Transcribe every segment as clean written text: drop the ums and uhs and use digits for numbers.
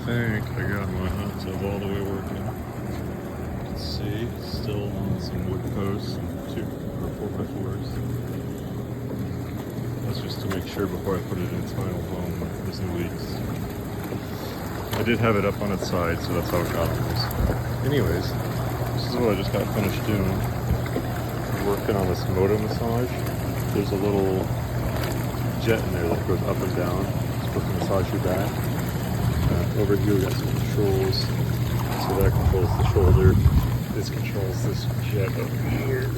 think I got my hot tub all the way working. You can see, still on some wood posts and 2 or 4x4s. That's just to make sure before I put it in its final home if there's no leaks. I did have it up on its side, so that's how it got on this. Anyways, this is what I just got finished doing. I'm working on this motor massage. There's a little jet in there that goes up and down. It's supposed to massage your back. Over here we got some controls. So that controls the shoulder. This controls this jet over here.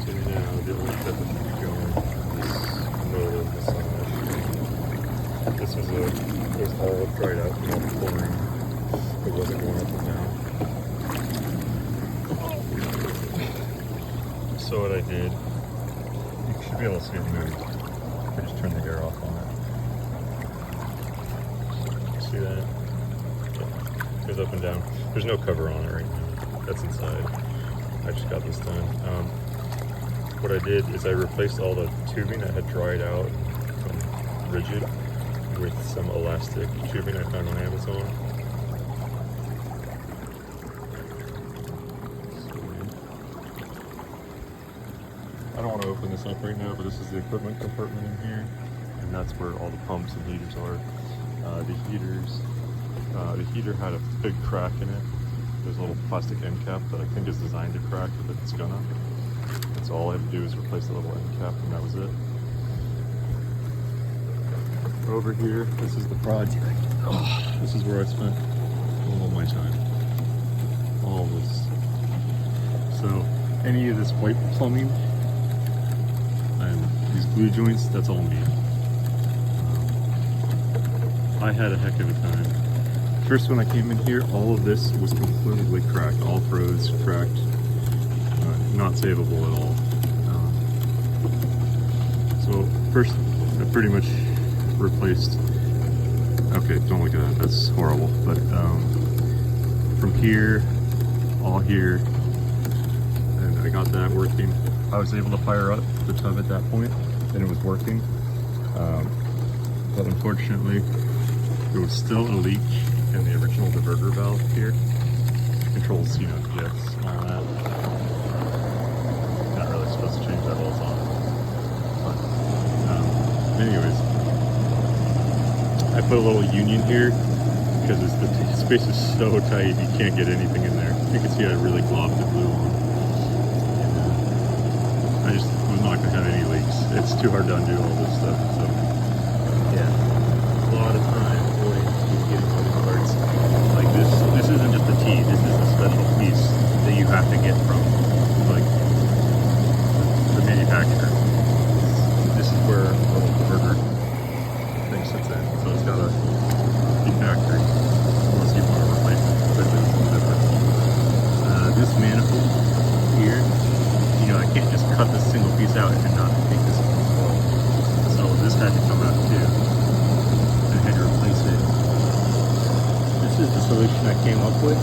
So now the only jet that should be going is motor massage. This was all dried out from all the pouring. It wasn't going up and down. So what I did, you should be able to see it move. I just turned the air off on it. See that? Yeah. It goes up and down. There's no cover on it right now. That's inside. I just got this done. What I did is I replaced all the tubing that had dried out and rigid with some elastic tubing I found on Amazon. I don't want to open this up right now, but this is the equipment compartment in here, and that's where all the pumps and heaters are. The heater had a big crack in it. There's a little plastic end cap that I think is designed to crack if it's gonna. And so all I had to do is replace the little end cap, and that was it. Over here, this is the project. Oh, this is where I spent all my time. All this. So any of this white plumbing and these glue joints, that's all me. I had a heck of a time. First, when I came in here, all of this was completely cracked. All froze, cracked, not savable at all. So first, I pretty much replaced. Okay, don't look at that. That's horrible. But from here, all here, and I got that working. I was able to fire up the tub at that point, and it was working. But unfortunately, there was still a leak in the original diverter valve here. Controls, jets and all that. Not really supposed to change that while it's on. But, anyways, I put a little union here because the space is so tight you can't get anything in there. You can see I really globbed the glue on. And, I just was not going to have any leaks. It's too hard to undo all this stuff. So, yeah, a lot of time. Getting all these parts like this. This isn't just a T. This is a special piece that you have to get from the manufacturer. This is where the little converter thing sits in. So it's got to be factory unless you want to replace it. But it's different. This manifold here, I can't just cut this single piece out and not take this off. So this had to come out too. I had to replace it. This is the solution I came up with.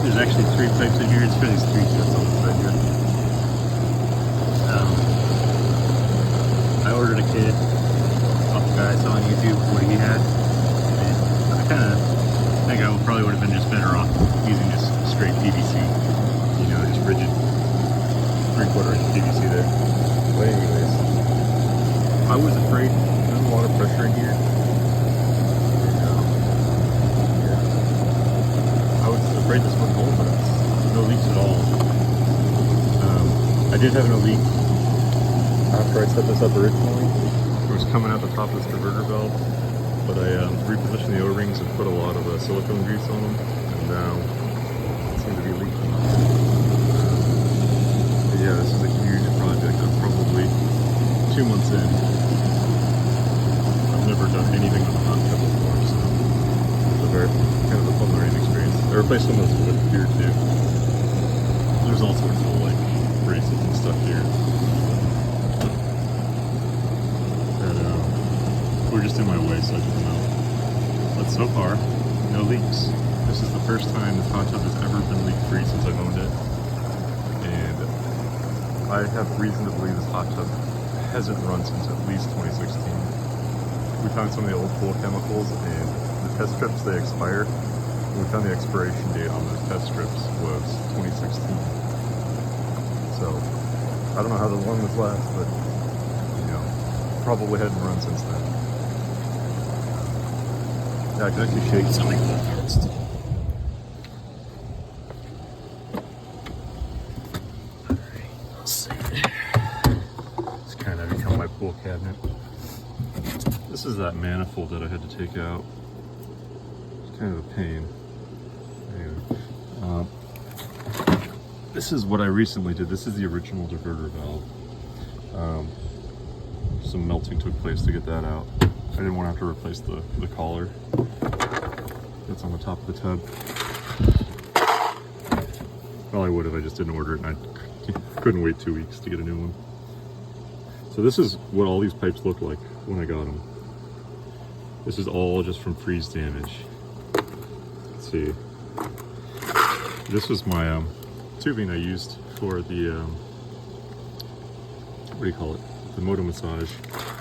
There's actually 3 pipes in here. It's for these 3 jets on the side here. I ordered a kit off a guy I saw on YouTube what he had. And I kind of think I probably would have been just better off using just straight PVC. Just rigid 3/4 inch PVC there. But anyways, I was afraid there's a lot of pressure in here. Afraid this wouldn't hold, but no leaks at all. I did have no leak after I set this up originally. It was coming out the top of this diverter valve, but I repositioned the O-rings and put a lot of silicone grease on them, and now it seems to be leaking. But yeah, this is a huge project. I'm probably 2 months in. I've never done anything with a hot tub before, so it's a very kind of a fun learning experience. I replaced some of this wood here too. There's all sorts of braces and stuff here. And we're just in my way, so I took them out. But so far, no leaks. This is the first time this hot tub has ever been leak-free since I've owned it. And I have reason to believe this hot tub hasn't run since at least 2016. we found some of the old pool chemicals, and the test strips, they expire. And we found the expiration date on those test strips was 2016. So I don't know how long this lasts, but you know, probably hadn't run since then. Yeah, I can actually shake something first. It's kind of become my pool cabinet. This is that manifold that I had to take out. It's kind of a pain. Anyway, this is what I recently did. This is the original diverter valve. Some melting took place to get that out. I didn't want to have to replace the collar that's on the top of the tub. Well, I would have, I just didn't order it, and I couldn't wait 2 weeks to get a new one. So this is what all these pipes look like when I got them. This is all just from freeze damage. Let's see. This was my tubing I used for the, what do you call it? The motor massage.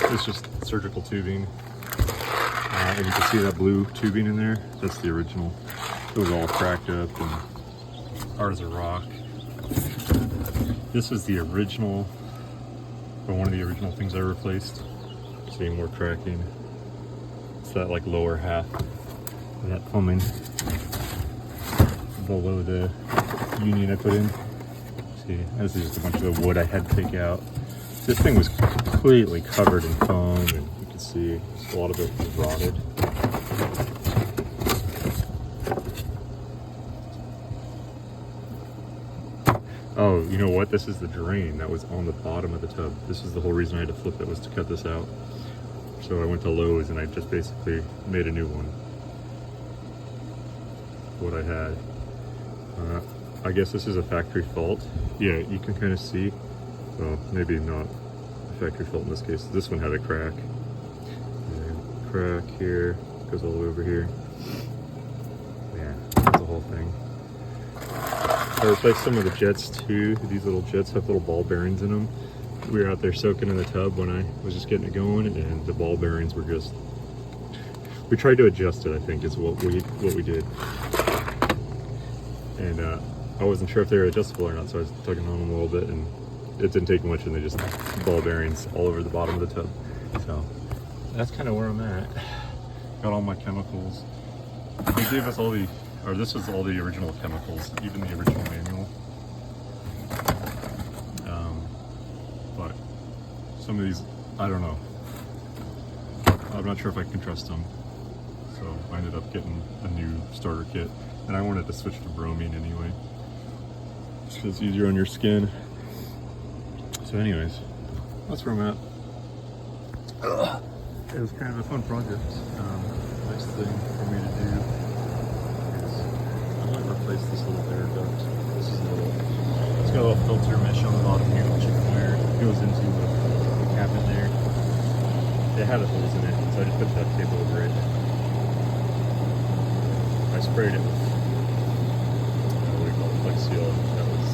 It's just surgical tubing. And you can see that blue tubing in there. That's the original. It was all cracked up and hard as a rock. This is the original, or one of the original things I replaced. See more cracking. It's that like lower half of that plumbing below the union I put in. See, this is just a bunch of the wood I had to take out. This thing was completely covered in foam, and you can see a lot of it was rotted. Oh, you know what? This is the drain that was on the bottom of the tub. This is the whole reason I had to flip it, was to cut this out. So I went to Lowe's and I just basically made a new one. What I had. I guess this is a factory fault. Yeah, you can kind of see. Well, maybe not a factory fault in this case. This one had a crack. And crack here, goes all the way over here. Yeah, that's the whole thing. I replaced some of the jets too. These little jets have little ball bearings in them. We were out there soaking in the tub when I was just getting it going, and the ball bearings were just, we tried to adjust it, I think is what we did. And I wasn't sure if they were adjustable or not, so I was tugging on them a little bit, and it didn't take much, and they just ball bearings all over the bottom of the tub. So that's kind of where I'm at. Got all my chemicals. They gave us all the, or this is all the original chemicals, even the original manual. But some of these, I don't know. I'm not sure if I can trust them. So I ended up getting a new starter kit, and I wanted to switch to bromine anyway, just because it's easier on your skin. So anyways, that's where I'm at. It was kind of a fun project. Next thing for me to do is I might replace this little air duct. This is a little, it's got a little filter mesh on the bottom here, which you can wire. It goes into the cabinet there. It had holes in it, so I just put duct tape over it. I sprayed it with, what do you call it, Flex Seal. That was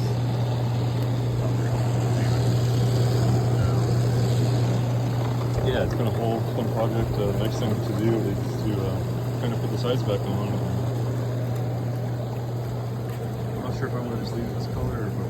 not very good. Yeah, it's been a whole fun project. Next thing to do is to kind of put the sides back on. I'm not sure if I want to just leave it this color or if I